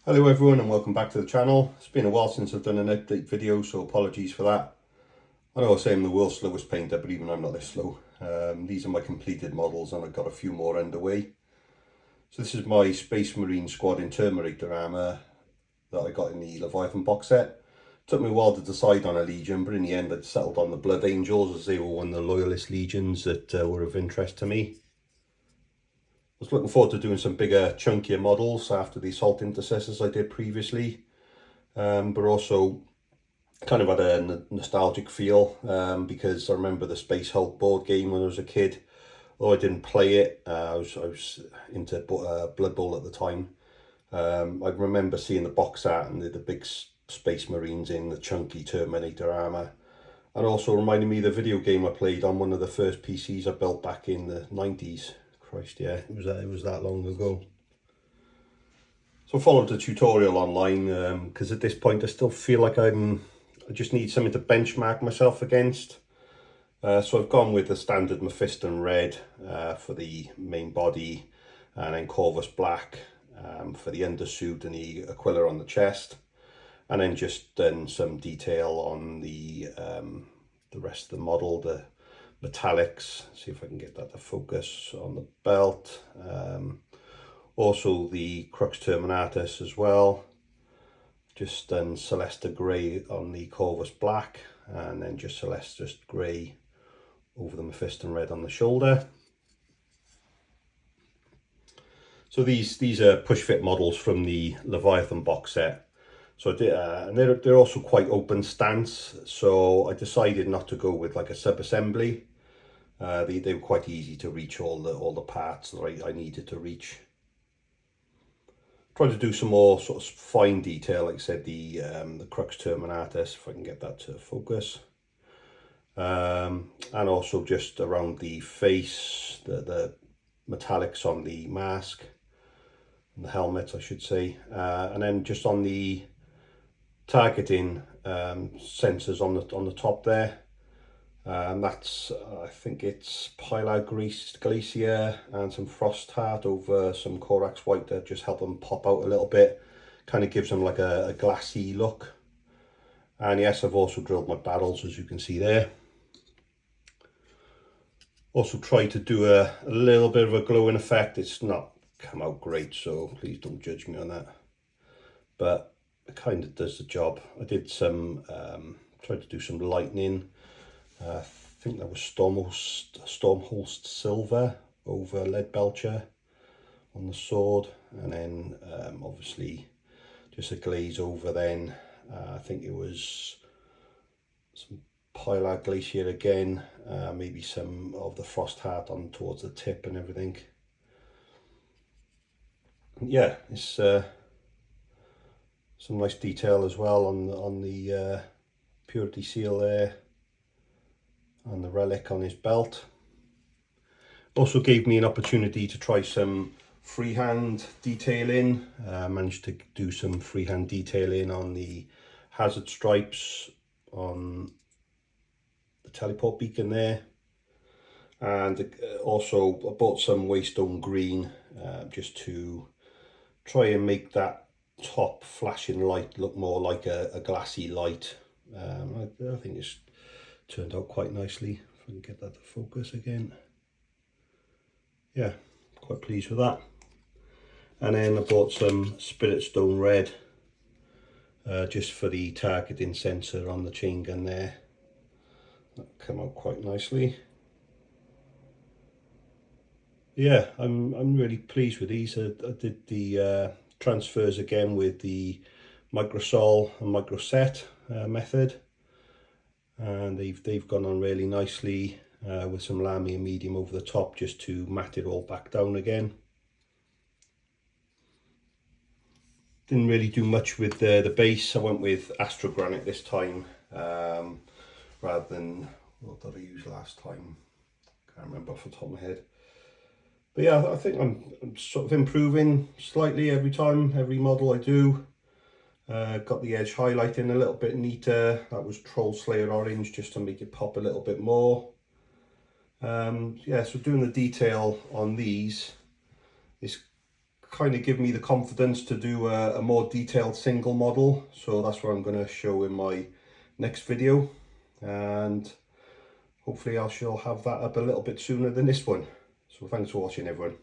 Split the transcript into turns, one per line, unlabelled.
Hello everyone and welcome back to the channel. It's been a while since I've done an update video, so apologies for that. I know I say I'm the world's slowest painter, but even I'm not this slow. These are my completed models and I've got a few more underway. So this is my Space Marine Squad in Terminator armour that I got in the Leviathan box set. Took me a while to decide on a legion, but in the end I'd settled on the Blood Angels as they were one of the loyalist legions that were of interest to me. I was looking forward to doing some bigger, chunkier models after the Assault Intercessors I did previously, but also kind of had a nostalgic feel because I remember the Space Hulk board game when I was a kid. Although I didn't play it, I was into Blood Bowl at the time. I remember seeing the box art and the big Space Marines in the chunky Terminator armour. And also reminded me of the video game I played on one of the first PCs I built back in the 90s. Christ, yeah, it was that long ago. So I followed the tutorial online because at this point I still feel like I just need something to benchmark myself against. So I've gone with the standard Mephiston red for the main body, and then Corvus black for the undersuit and the Aquila on the chest, and then just done some detail on the rest of the model, the metallics. See if I can get that to focus on the belt. Also the Crux Terminatus as well. Just done Celesta grey on the Corvus black, and then just Celesta grey over the Mephiston red on the shoulder. So these are push fit models from the Leviathan box set. So I did, and they're also quite open stance. So I decided not to go with like a sub assembly. They were quite easy to reach all the parts that I needed to reach. Trying to do some more sort of fine detail, like I said, the Crux Terminatus, if I can get that to focus. And also just around the face, the metallics on the mask, and the helmet, I should say. And then just on the targeting sensors on the top there. That's, I think it's Pilar Glacier and some Frost Heart over some Corax White that just help them pop out a little bit. Kind of gives them like a glassy look. And yes, I've also drilled my barrels, as you can see there. Also tried to do a little bit of a glowing effect. It's not come out great, so please don't judge me on that. But it kind of does the job. I did some, tried to do some lightning. I think that was Stormholst Silver over Lead Belcher on the sword, and then obviously just a glaze over then. I think it was some Pilar Glacier again, maybe some of the Frost Heart on towards the tip and everything. Yeah, it's some nice detail as well on the purity seal there, and the relic on his belt. Also gave me an opportunity to try some freehand detailing. Managed to do some freehand detailing on the hazard stripes on the teleport beacon there. And also I bought some Waystone green just to try and make that top flashing light look more like a glassy light. I think it's turned out quite nicely. If I can get that to focus again. Yeah, quite pleased with that. And then I bought some Spirit Stone red just for the targeting sensor on the chain gun there. That came out quite nicely. Yeah, I'm really pleased with these. I did the transfers again with the Microsol and Microset method, and they've gone on really nicely with some Lamy and medium over the top just to mat it all back down again. Didn't really do much with the base. I went with Astro Granite this time rather than what did I use last time. Can't remember off the top of my head. But yeah, I think I'm sort of improving slightly every time, every model I do. Got the edge highlighting a little bit neater. That was Troll Slayer Orange just to make it pop a little bit more. Yeah, so doing the detail on these is kind of give me the confidence to do a more detailed single model. So that's what I'm going to show in my next video, and hopefully I shall have that up a little bit sooner than this one. So thanks for watching, everyone.